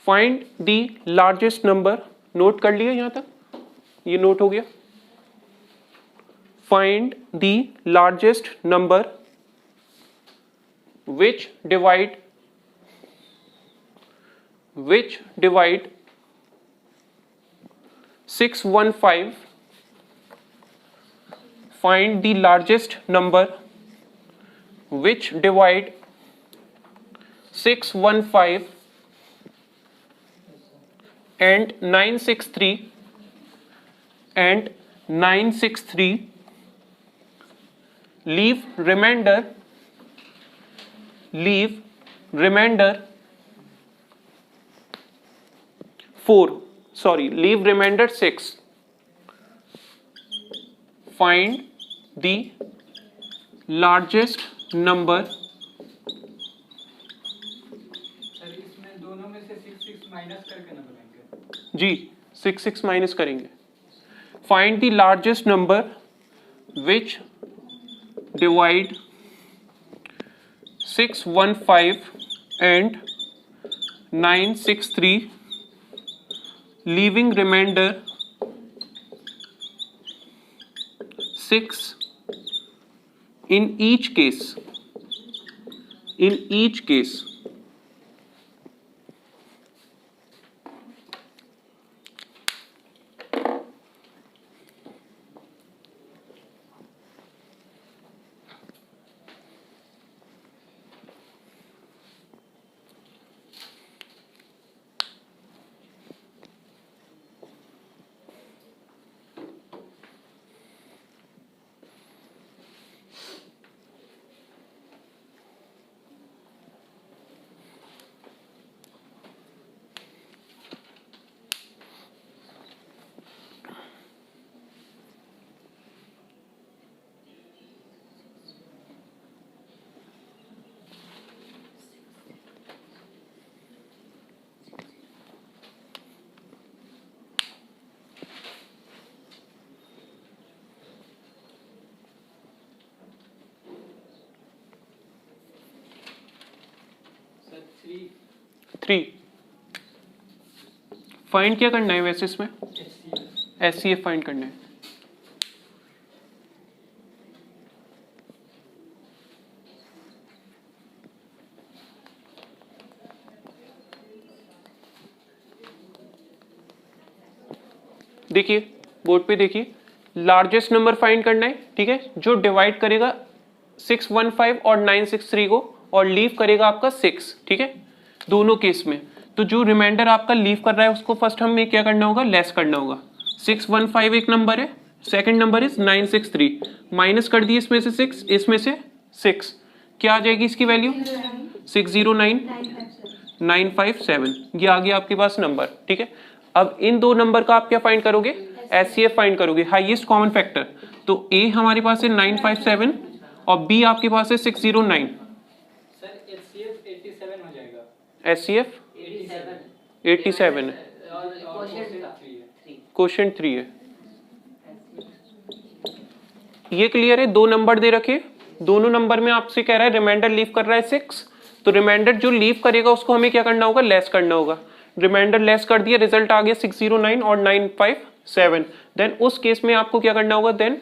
Find the largest number, note कर लिया यहां तक, ये नोट हो गया। Find the largest number which divide 615, find the largest number which divide 615 and 963 leave remainder 6. Find the largest number. Sir इसमें दोनों में से 6 माइनस करके ना बनाएंगे? जी 6 माइनस करेंगे। Find the largest number which divide 615 and 963 leaving remainder 6 in each case. Sir 3 find क्या करना है वैसे इसमें? एचसीएफ फाइंड करना है। देखिए बोर्ड पे देखिए, लार्जेस्ट नंबर फाइंड करना है, ठीक है, जो डिवाइड करेगा 615 और 963 को और लीव करेगा आपका 6, ठीक है, दोनों केस में। तो जो रिमाइंडर आपका लीव कर रहा है उसको फर्स्ट हमें क्या करना होगा? लेस करना होगा। 615 एक नंबर है, सेकंड नंबर इज 963, माइनस कर दिए इसमें से 6, इसमें से 6, क्या आ जाएगी इसकी वैल्यू? 609957, ये आ गया आपके पास नंबर, ठीक है। अब इन दो नंबर का आप क्या फाइंड करोगे? एचसीएफ फाइंड करोगे, हाईएस्ट कॉमन फैक्टर। तो ए हमारे पास है 957 और बी आपके पास है 609। सर एचसीएफ 87 हो जाएगा। एचसीएफ 87 है, क्वेश्चन 3 है। ये क्लियर है? दो नंबर दे रखे, दोनों नंबर में आपसे कह रहा है रिमाइंडर लीव कर रहा है 6, तो रिमाइंडर जो लीव करेगा उसको हमें क्या करना होगा? लेस करना होगा। रिमाइंडर लेस कर दिया, रिजल्ट आ गया 609 और 957। देन उस केस में आपको क्या करना होगा? Then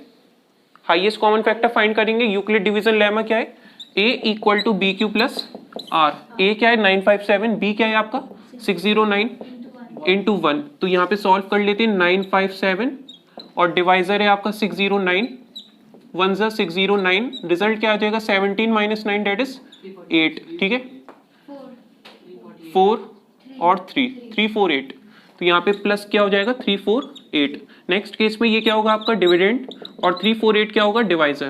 highest common factor find करेंगे। यूक्लिड डिवीजन लेमा क्या है? a equal to B Q plus R. A क्या है? 957, बी क्या है आपका? 609 इंटू 1। तो यहाँ पे सॉल्व कर लेते हैं। 957 और डिवाइजर है आपका 609, 1 ज़ा 609, रिजल्ट क्या आ जाएगा? 17 माइनस 9 डेट इज 8, ठीक है, 4 और 3, 348। तो यहाँ पे प्लस क्या हो जाएगा 348। नेक्स्ट केस में ये क्या होगा आपका डिविडेंड और 348 क्या होगा डिवाइजर।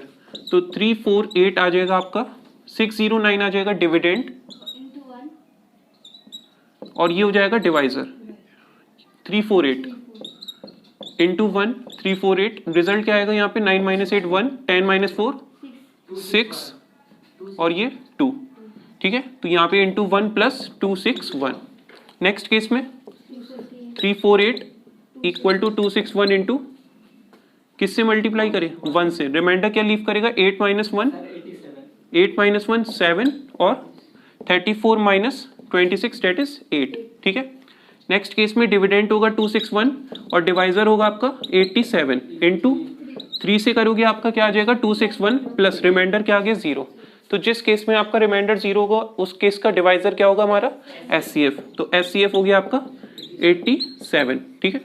तो 348 आ जाएगा आपका, 609 आ जाएगा डिविडेंड into 1 और ये हो जाएगा डिवाइजर 348 इंटू 1 348। रिजल्ट क्या आएगा यहाँ पे 9 - 8 1 10 - 4 6 और ये 2। ठीक है, तो यहाँ पे इंटू 1 + 261। नेक्स्ट केस में 348 इक्वल टू 261 इंटू किससे मल्टीप्लाई करें 1 से। रिमाइंडर क्या लीव करेगा 8 - 1 8 - 1 7 और 34 - 26 डेट इज 8। ठीक है, नेक्स्ट केस में डिविडेंड होगा 261 और डिवाइजर होगा आपका 87 इंटू 3 से करोगे आपका क्या आ जाएगा 261 प्लस रिमाइंडर क्या आ गया 0। तो जिस केस में आपका रिमाइंडर 0 होगा उस केस का डिवाइजर क्या होगा हमारा SCF। तो SCF हो गया आपका 87। ठीक है,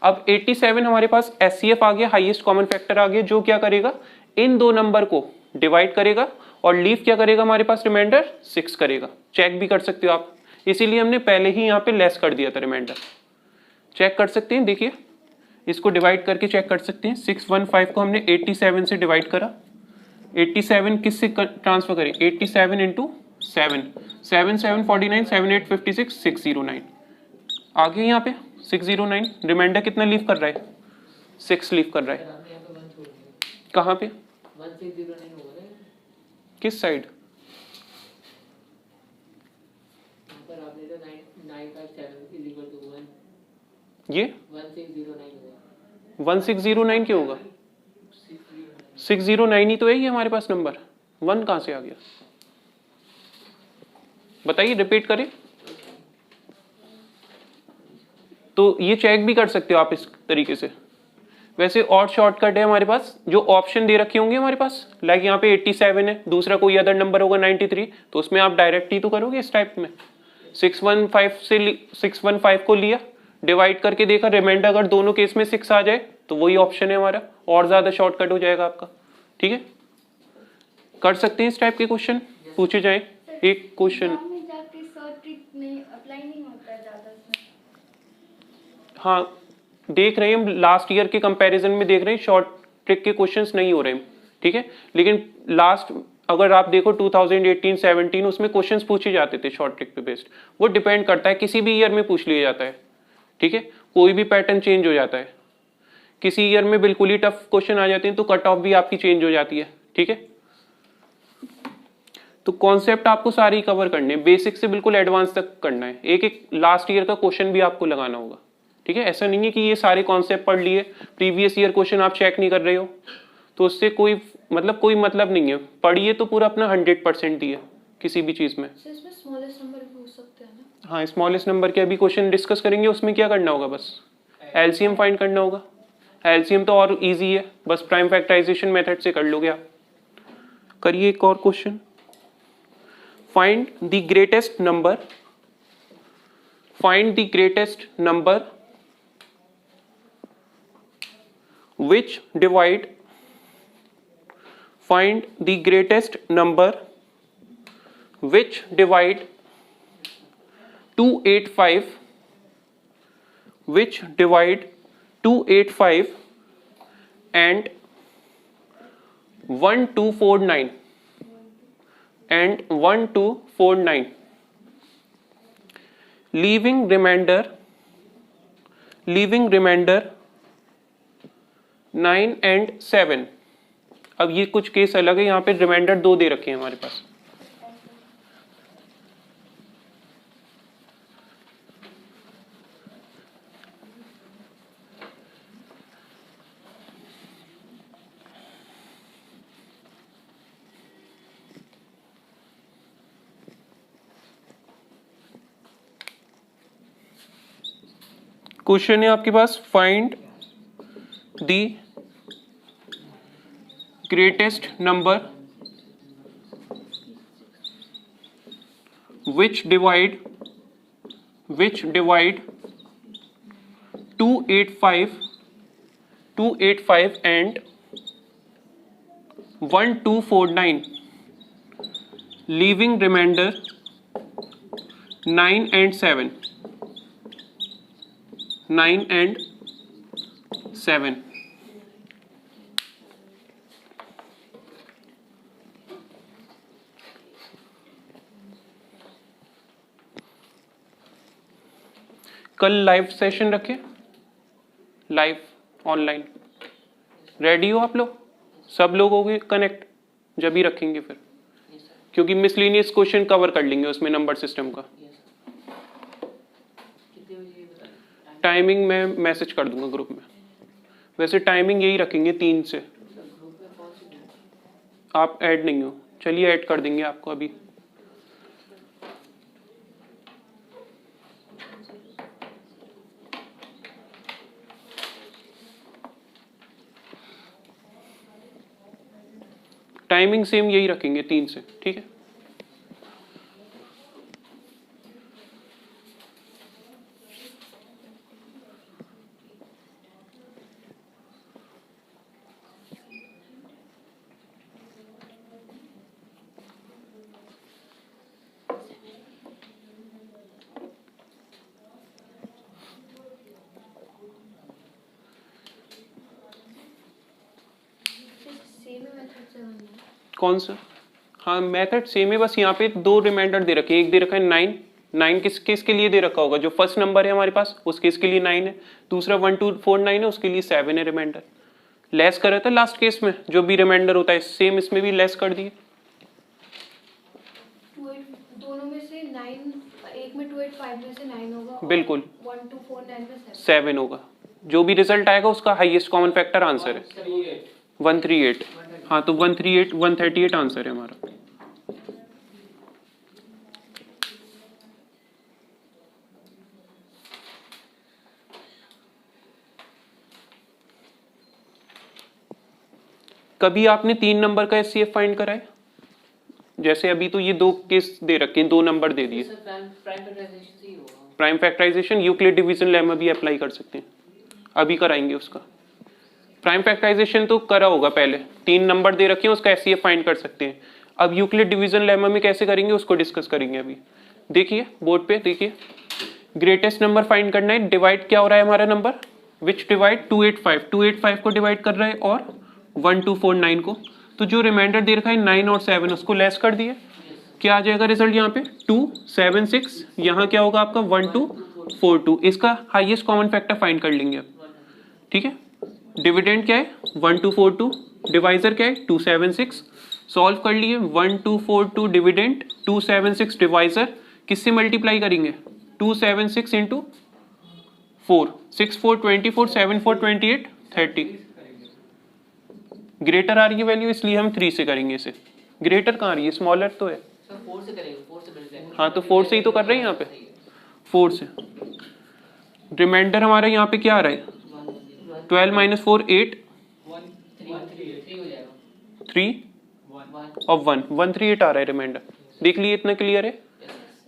अब 87 हमारे पास SCF आ गया, हाईएस्ट कॉमन फैक्टर आ गया, जो क्या करेगा इन दो नंबर को डिवाइड करेगा और लीव क्या करेगा हमारे पास रिमाइंडर 6 करेगा। चेक भी कर सकते हो आप, इसीलिए हमने पहले ही यहाँ पे लेस कर दिया था रिमाइंडर। चेक कर सकते हैं, देखिए इसको डिवाइड करके चेक कर सकते हैं। 615 को हमने 87 से डिवाइड करा, 87 किससे ट्रांसफर करें 87 इंटू 7 7 7 49 7 8 56 609 आ गया यहाँ पे 609। रिमाइंडर कितना लीव कर रहा है 6 लीव कर रहा है। आपने यहाँ पे 1 छोड़ दिया, कहाँ पे 1609 होगा ना। किस साइड यहाँ पर आपने तो 957 इक्वल टू 1 ये 1609 होगा। 1609 क्यों होगा 609 ही तो है ये हमारे पास नंबर, 1 कहाँ से आ गया बताइए, रिपीट करें। तो ये चेक भी कर सकते हो आप इस तरीके से। वैसे और शॉर्टकट है हमारे पास, जो ऑप्शन दे रखे होंगे हमारे पास, लाइक यहाँ पे 87 है, दूसरा कोई अदर नंबर होगा 93, तो उसमें आप डायरेक्ट ही तो करोगे इस टाइप में। 615 से 615 को लिया, डिवाइड करके देखा, रिमाइंडर अगर दोनों केस में 6 आ जाए तो वही ऑप्शन है हमारा, और ज्यादा शॉर्टकट हो जाएगा आपका। ठीक है, कर सकते हैं इस टाइप के क्वेश्चन पूछे जाए। एक क्वेश्चन एग्जाम में जाके शॉर्ट ट्रिक में अप्लाई नहीं होता है ज़्यादा इसमें। हाँ देख रहे हैं हम, लास्ट ईयर के कंपैरिजन में देख रहे हैं शॉर्ट ट्रिक के क्वेश्चंस नहीं हो रहे हैं। ठीक है, लेकिन लास्ट अगर आप देखो 2018-17 उसमें क्वेश्चंस पूछे जाते थे शॉर्ट ट्रिक पे बेस्ड। वो डिपेंड करता है, किसी भी ईयर में पूछ लिया जाता है। ठीक है, कोई भी पैटर्न चेंज हो जाता है, किसी ईयर में बिल्कुल ही टफ क्वेश्चन आ जाते हैं तो कट ऑफ भी आपकी चेंज हो जाती है। ठीक है, तो कॉन्सेप्ट आपको सारे ही कवर करने हैं, बेसिक से बिल्कुल एडवांस तक करना है। एक एक लास्ट ईयर का क्वेश्चन भी आपको लगाना होगा। ठीक है, ऐसा नहीं है कि ये सारे कॉन्सेप्ट पढ़ लिए, प्रीवियस ईयर क्वेश्चन आप चेक नहीं कर रहे हो तो उससे कोई मतलब नहीं है। पढ़िए तो पूरा अपना 100% दिए किसी भी चीज में। तो इसमें स्मॉलेस्ट नंबर पूछ सकते हैं ना। हाँ, स्मॉलेस्ट नंबर के अभी क्वेश्चन डिस्कस करेंगे, उसमें क्या करना होगा बस LCM फाइंड करना होगा। LCM तो और इजी है, बस प्राइम फैक्टराइजेशन मेथड से कर लोगे आप। करिए एक और question, find the greatest number, find the greatest number which divide, find the greatest number which divide 285, which divide 285 and 1249 and 1249, leaving remainder 9 and 7। अब ये कुछ केस अलग है, यहाँ पे रिमाइंडर 2 दे रखे हैं हमारे पास। क्वेश्चन है आपके पास, find the greatest number which divide 285 and 1249, leaving remainder 9 and 7। 9 and 7। कल लाइव सेशन रखे, लाइव ऑनलाइन। रेडी हो आप लोग? सब लोग हो गए कनेक्ट? जब ही रखेंगे फिर, क्योंकि मिसलिनियस क्वेश्चन कवर कर लेंगे उसमें नंबर सिस्टम का। टाइमिंग मैं मैसेज कर दूंगा ग्रुप में। वैसे टाइमिंग यही रखेंगे 3 से। आप ऐड नहीं हो, चलिए ऐड कर देंगे आपको अभी। टाइमिंग सेम यही रखेंगे 3 से, ठीक है। कौन सा? हाँ मेथड सेम है, बस यहाँ पे 2 रिमाइंडर दे रखे हैं। एक दे रखा है 9, 9 किस केस के लिए दे रखा होगा? जो फर्स्ट नंबर है हमारे पास उस केस के लिए 9 है। दूसरा 1 2 4 9 है, उसके लिए 7 है रिमाइंडर। लेस कर रहा था लास्ट केस में, जो भी रिमाइंडर होता है सेम इसमें भी लेस कर दिए। दोनों में से 9, एक में 2 8 5 में से 9 होगा, बिल्कुल 1 2 4 9 में 7 होगा। जो भी रिजल्ट आएगा उसका हाईएस्ट कॉमन फैक्टर आंसर है 138। हाँ तो 138 138 आंसर है हमारा। कभी आपने 3 नंबर का एचसीएफ फाइंड करा है? जैसे अभी तो ये 2 केस दे रखे हैं, 2 नंबर दे दिए। Prime factorization Euclid division lemma भी अप्लाई कर सकते हैं, अभी कराएंगे उसका। प्राइम फैक्टराइजेशन तो करा होगा पहले, 3 नंबर दे रखे हैं उसका एचसीएफ फाइंड कर सकते हैं। अब यूक्लिड डिवीजन लेमा में कैसे करेंगे उसको डिस्कस करेंगे अभी। देखिए बोर्ड पे देखिए, ग्रेटेस्ट नंबर फाइंड करना है। डिवाइड क्या हो रहा है हमारा नंबर, विच डिवाइड 285 को डिवाइड कर रहा है और 1249 को। तो जो रिमाइंडर दे रखा है 9 और 7 उसको लेस कर दिए। क्या आ जाएगा रिजल्ट यहाँ पे 276। यहाँ क्या होगा आपका 1242। इसका हाईएस्ट कॉमन फैक्टर फाइंड कर लेंगे अब, ठीक है। डिविडेंड क्या है 1242, डिवाइजर क्या है 276। सॉल्व कर लिए 1242 डिविडेंड 276 डिवाइजर किससे मल्टीप्लाई करेंगे 276 इंटू 4 6 4 24 7 4 28 30। ग्रेटर आ रही है वैल्यू इसलिए हम 3 से करेंगे इसे। ग्रेटर कहाँ आ रही है, स्मॉलर तो है। 4 से करेंगे, 4 से मिल हाँ तो 4 से ही तो कर रहे हैं यहाँ पे, 4 से। रिमाइंडर हमारा यहाँ पे क्या आ रहा है 12 - 4 8 3 और 1 138 आ रहा है रिमाइंडर। देख लिए इतना क्लियर है।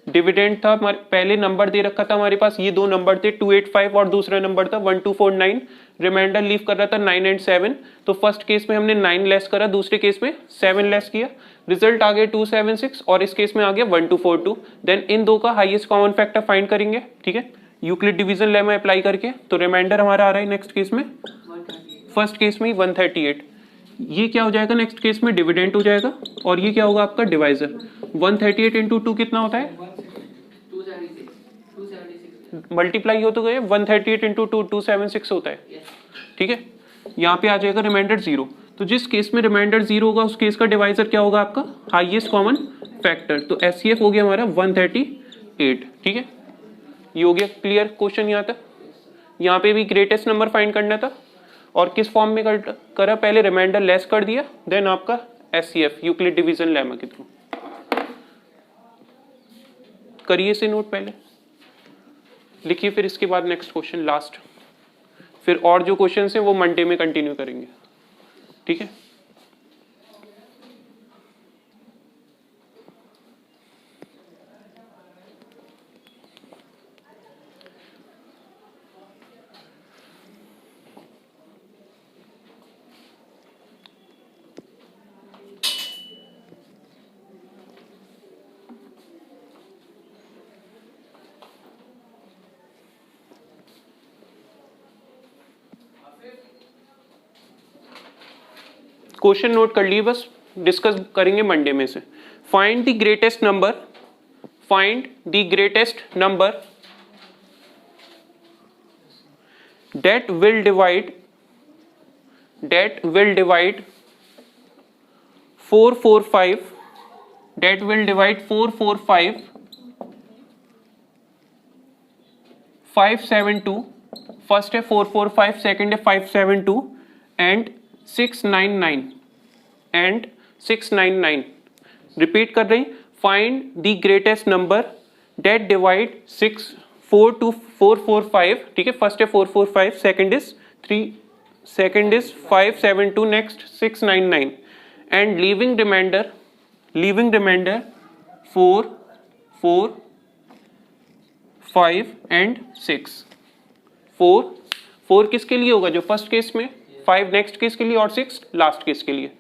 डिविडेंड था हमारे पहले नंबर दे रखा था हमारे पास, ये 2 नंबर थे 285 और दूसरा नंबर था 1249। रिमाइंडर लीव कर रहा था 9 एंड 7। तो फर्स्ट केस में हमने 9 लेस करा, दूसरे केस में 7 लेस किया। रिजल्ट आ गया 276 और इस केस में आ गया 1242। देन इन दो का हाईएस्ट कॉमन फैक्टर फाइंड करेंगे, ठीक है, यूक्लिड डिवीजन लेमा अप्लाई करके। तो रिमाइंडर हमारा आ रहा है नेक्स्ट केस में, फर्स्ट केस में 138। ये क्या हो जाएगा नेक्स्ट केस में डिविडेंड हो जाएगा और ये क्या होगा आपका डिवाइजर। 138 इंटू 2 कितना होता है 276 मल्टीप्लाई हो तो गए 138 इंटू 2 276 होता है, ठीक है। यहाँ पे आ जाएगा रिमाइंडर 0। तो जिस केस में रिमाइंडर 0 होगा उस केस का डिवाइजर क्या होगा आपका हाईएस्ट कॉमन फैक्टर। तो एचसीएफ हो गया हमारा 138, ठीक है। ये हो गया क्लियर क्वेश्चन यहाँ तक। यहाँ पे भी ग्रेटेस्ट नंबर फाइंड करना था और किस फॉर्म में करा, पहले रिमाइंडर लेस कर दिया देन आपका एचसीएफ यूक्लिड डिवीजन लेमा के थ्रू। करिए से नोट पहले लिखिए, फिर इसके बाद नेक्स्ट क्वेश्चन लास्ट, फिर और जो क्वेश्चन है वो मंडे में कंटिन्यू करेंगे, ठीक है। क्वेश्चन नोट कर लिए, बस डिस्कस करेंगे मंडे में से। Find the greatest number, find the greatest number that will divide 445, that will divide 445 572, first है 445, सेकंड है 572 एंड 699 रिपीट कर रही। Find the greatest number that divide 445, ठीक है, फर्स्ट है 445, second is 572, next 699 and leaving remainder 4 4 5 and 6। 4 किसके लिए होगा, जो फर्स्ट केस में, 5 नेक्स्ट केस के लिए और 6 लास्ट केस के लिए।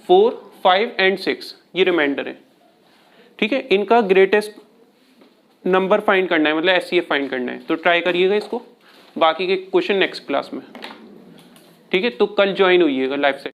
4 5 एंड 6 ये रिमाइंडर है, ठीक है। इनका ग्रेटेस्ट नंबर फाइंड करना है, मतलब एचसीएफ फाइंड करना है, तो ट्राई करिएगा इसको। बाकी के क्वेश्चन नेक्स्ट क्लास में, ठीक है। तो कल ज्वाइन होइएगा लाइव से।